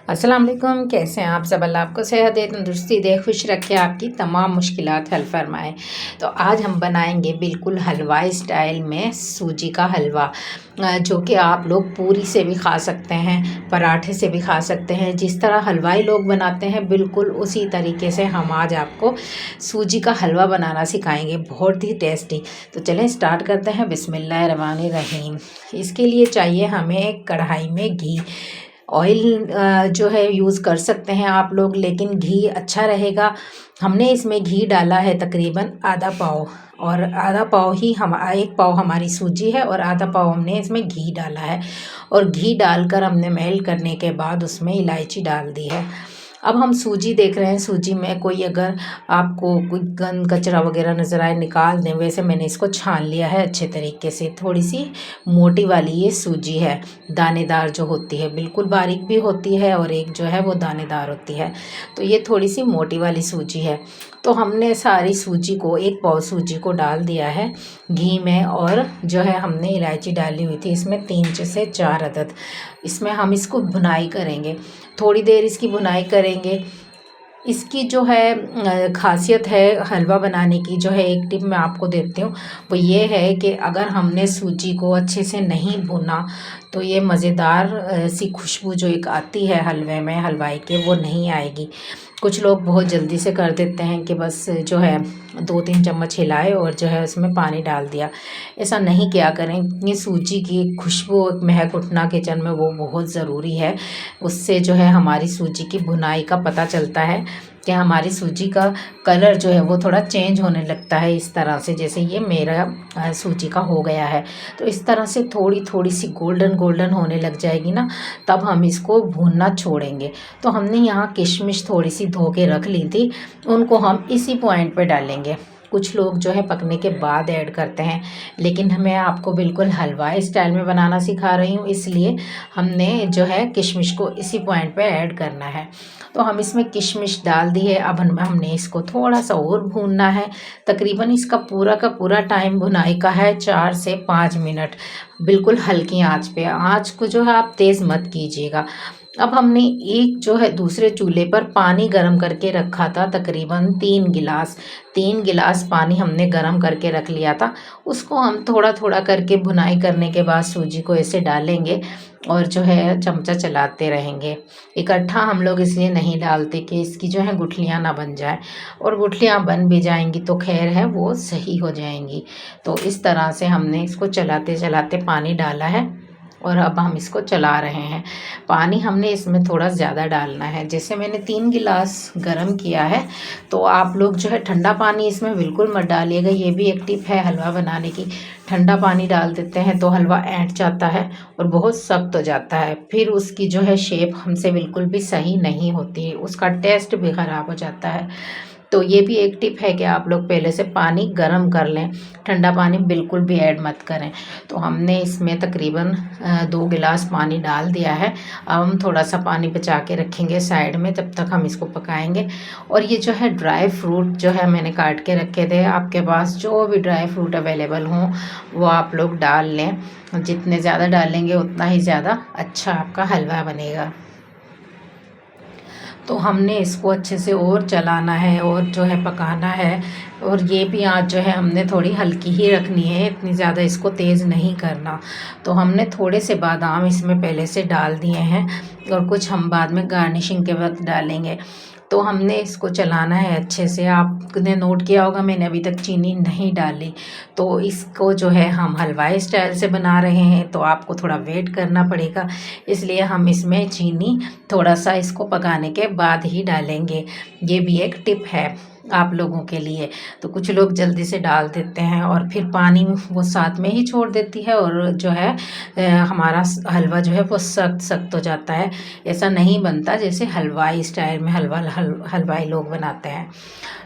अस्सलाम वालेकुम। कैसे हैं आप सब? अल्लाह आपको सेहत दे, तंदुरुस्ती दे, खुश रखे, आपकी तमाम मुश्किलात हल फरमाए। तो आज हम बनाएंगे बिल्कुल हलवाई स्टाइल में सूजी का हलवा, जो कि आप लोग पूरी से भी खा सकते हैं, पराठे से भी खा सकते हैं। जिस तरह हलवाई लोग बनाते हैं बिल्कुल उसी तरीके से हम आज आपको सूजी का हलवा बनाना सिखाएंगे, बहुत ही टेस्टी। तो चलें स्टार्ट करते हैं। बिस्मिल्लाहिर्रहमानिर्रहीम। इसके लिए चाहिए हमें एक कढ़ाई में घी, ऑयल जो है यूज़ कर सकते हैं आप लोग, लेकिन घी अच्छा रहेगा। हमने इसमें घी डाला है तकरीबन आधा पाव, और आधा पाव ही हम, एक पाव हमारी सूजी है और आधा पाव हमने इसमें घी डाला है। और घी डालकर हमने मेल्ट करने के बाद उसमें इलायची डाल दी है। अब हम सूजी देख रहे हैं, सूजी में कोई अगर आपको कोई गंद कचरा वगैरह नज़र आए निकाल दें। वैसे मैंने इसको छान लिया है अच्छे तरीके से। थोड़ी सी मोटी वाली ये सूजी है, दानेदार जो होती है, बिल्कुल बारीक भी होती है और एक जो है वो दानेदार होती है। तो ये थोड़ी सी मोटी वाली सूजी है। तो हमने सारी सूजी को, एक पाव सूजी को डाल दिया है घी में, और जो है हमने इलायची डाली हुई थी इसमें 3 से 4 अदद। इसमें हम इसको भुनाई करेंगे, थोड़ी देर इसकी भुनाई करेंगे। इसकी जो है ख़ासियत है हलवा बनाने की, जो है एक टिप मैं आपको देती हूँ, वो ये है कि अगर हमने सूजी को अच्छे से नहीं भुना तो ये मज़ेदार सी खुशबू जो एक आती है हलवे में, हलवाई के, वो नहीं आएगी। कुछ लोग बहुत जल्दी से कर देते हैं कि बस जो है 2-3 चम्मच हिलाए और जो है उसमें पानी डाल दिया। ऐसा नहीं किया करें। ये सूजी की खुशबू महक उठना किचन में वो बहुत ज़रूरी है। उससे जो है हमारी सूजी की भुनाई का पता चलता है कि हमारी सूजी का कलर जो है वो थोड़ा चेंज होने लगता है, इस तरह से जैसे ये मेरा सूजी का हो गया है। तो इस तरह से थोड़ी थोड़ी सी गोल्डन गोल्डन होने लग जाएगी ना, तब हम इसको भूनना छोड़ेंगे। तो हमने यहाँ किशमिश थोड़ी सी धो के रख ली थी, उनको हम इसी पॉइंट पे डालेंगे। कुछ लोग जो है पकने के बाद ऐड करते हैं, लेकिन मैं आपको बिल्कुल हलवाई स्टाइल में बनाना सिखा रही हूँ, इसलिए हमने जो है किशमिश को इसी पॉइंट पे ऐड करना है। तो हम इसमें किशमिश डाल दी है। अब हमने इसको थोड़ा सा और भूनना है। तकरीबन इसका पूरा का पूरा टाइम भुनाई का है 4 से 5 मिनट, बिल्कुल हल्की आंच पे। आंच को जो है आप तेज़ मत कीजिएगा। अब हमने एक जो है दूसरे चूल्हे पर पानी गरम करके रखा था, तकरीबन 3 गिलास पानी हमने गरम करके रख लिया था। उसको हम थोड़ा थोड़ा करके भुनाई करने के बाद सूजी को ऐसे डालेंगे और जो है चमचा चलाते रहेंगे। इकट्ठा हम लोग इसलिए नहीं डालते कि इसकी जो है गुठलियाँ ना बन जाए, और गुठलियाँ बन भी जाएंगी तो खैर है वो सही हो जाएंगी। तो इस तरह से हमने इसको चलाते चलाते पानी डाला है और अब हम इसको चला रहे हैं। पानी हमने इसमें थोड़ा ज़्यादा डालना है। जैसे मैंने 3 गिलास गरम किया है, तो आप लोग जो है ठंडा पानी इसमें बिल्कुल मत डालिएगा। ये भी एक टिप है हलवा बनाने की। ठंडा पानी डाल देते हैं तो हलवा ऐंठ जाता है और बहुत सख्त हो जाता है, फिर उसकी जो है शेप हमसे बिल्कुल भी सही नहीं होती, उसका टेस्ट भी ख़राब हो जाता है। तो ये भी एक टिप है कि आप लोग पहले से पानी गर्म कर लें, ठंडा पानी बिल्कुल भी ऐड मत करें। तो हमने इसमें तकरीबन 2 गिलास पानी डाल दिया है। अब हम थोड़ा सा पानी बचा के रखेंगे साइड में, तब तक हम इसको पकाएंगे। और ये जो है ड्राई फ्रूट जो है मैंने काट के रखे थे, आपके पास जो भी ड्राई फ्रूट अवेलेबल हों वो आप लोग डाल लें। जितने ज़्यादा डालेंगे उतना ही ज़्यादा अच्छा आपका हलवा बनेगा। तो हमने इसको अच्छे से और चलाना है और जो है पकाना है। और ये भी आँच जो है हमने थोड़ी हल्की ही रखनी है, इतनी ज़्यादा इसको तेज़ नहीं करना। तो हमने थोड़े से बादाम इसमें पहले से डाल दिए हैं और कुछ हम बाद में गार्निशिंग के वक्त डालेंगे। तो हमने इसको चलाना है अच्छे से। आपने नोट किया होगा मैंने अभी तक चीनी नहीं डाली। तो इसको जो है हम हलवाई स्टाइल से बना रहे हैं, तो आपको थोड़ा वेट करना पड़ेगा, इसलिए हम इसमें चीनी थोड़ा सा इसको पकाने के बाद ही डालेंगे। ये भी एक टिप है आप लोगों के लिए। तो कुछ लोग जल्दी से डाल देते हैं और फिर पानी वो साथ में ही छोड़ देती है, और जो है हमारा हलवा जो है वो सख्त सख्त हो जाता है। ऐसा नहीं बनता जैसे हलवाई स्टाइल में हलवाई लोग बनाते हैं।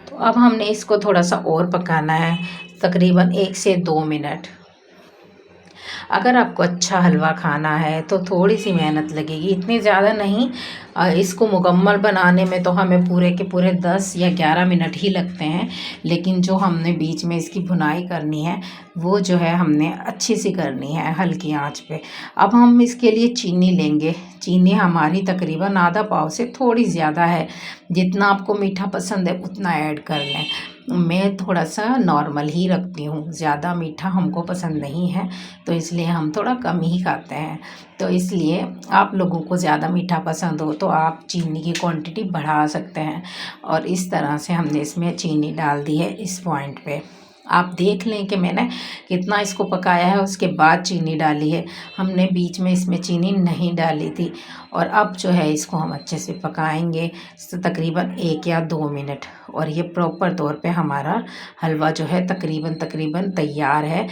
तो अब हमने इसको थोड़ा सा और पकाना है, तकरीबन 1 से 2 मिनट। अगर आपको अच्छा हलवा खाना है तो थोड़ी सी मेहनत लगेगी, इतनी ज़्यादा नहीं। इसको मुकम्मल बनाने में तो हमें पूरे के पूरे 10 या 11 मिनट ही लगते हैं, लेकिन जो हमने बीच में इसकी भुनाई करनी है वो जो है हमने अच्छी सी करनी है हल्की आंच पे। अब हम इसके लिए चीनी लेंगे। चीनी हमारी तकरीबन आधा पाव से थोड़ी ज़्यादा है। जितना आपको मीठा पसंद है उतना ऐड कर लें। मैं थोड़ा सा नॉर्मल ही रखती हूँ, ज़्यादा मीठा हमको पसंद नहीं है, तो इसलिए हम थोड़ा कम ही खाते हैं। तो इसलिए आप लोगों को ज़्यादा मीठा पसंद हो तो आप चीनी की क्वांटिटी बढ़ा सकते हैं। और इस तरह से हमने इसमें चीनी डाल दी है इस पॉइंट पे। आप देख लें कि मैंने कितना इसको पकाया है, उसके बाद चीनी डाली है। हमने बीच में इसमें चीनी नहीं डाली थी। और अब जो है इसको हम अच्छे से पकाएंगे तकरीबन 1 या 2 मिनट। और ये प्रॉपर तौर पे हमारा हलवा जो है तकरीबन तैयार है।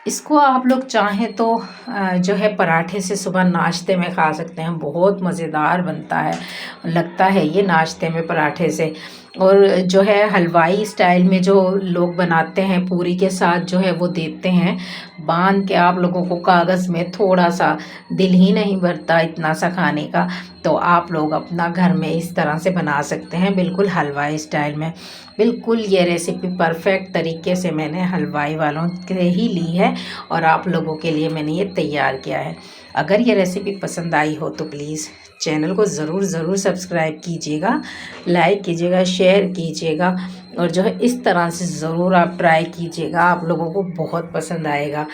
इसको आप लोग चाहें तो जो है पराठे से सुबह नाश्ते में खा सकते हैं, बहुत मज़ेदार बनता है, लगता है ये नाश्ते में पराठे से। और जो है हलवाई स्टाइल में जो लोग बनाते हैं पूरी के साथ जो है वो देते हैं बांध के आप लोगों को कागज़ में, थोड़ा सा दिल ही नहीं भरता इतना सा खाने का। तो आप लोग अपना घर में इस तरह से बना सकते हैं, बिल्कुल हलवाई स्टाइल में। बिल्कुल ये रेसिपी परफेक्ट तरीके से मैंने हलवाई वालों से ही ली है और आप लोगों के लिए मैंने ये तैयार किया है। अगर ये रेसिपी पसंद आई हो तो प्लीज़ चैनल को ज़रूर सब्सक्राइब कीजिएगा, लाइक कीजिएगा, शेयर कीजिएगा और जो है इस तरह से ज़रूर आप ट्राई कीजिएगा, आप लोगों को बहुत पसंद आएगा।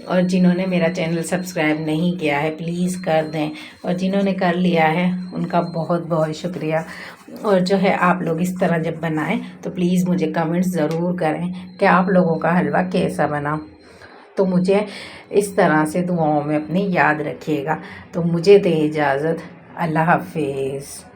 और जिन्होंने मेरा चैनल सब्सक्राइब नहीं किया है प्लीज़ कर दें, और जिन्होंने कर लिया है उनका बहुत बहुत शुक्रिया। और जो है आप लोग इस तरह जब बनाएं तो प्लीज़ मुझे कमेंट्स ज़रूर करें कि आप लोगों का हलवा कैसा बना। तो मुझे इस तरह से दुआओं में अपनी याद रखिएगा। तो मुझे दे इजाज़त, अल्लाह हाफिज़।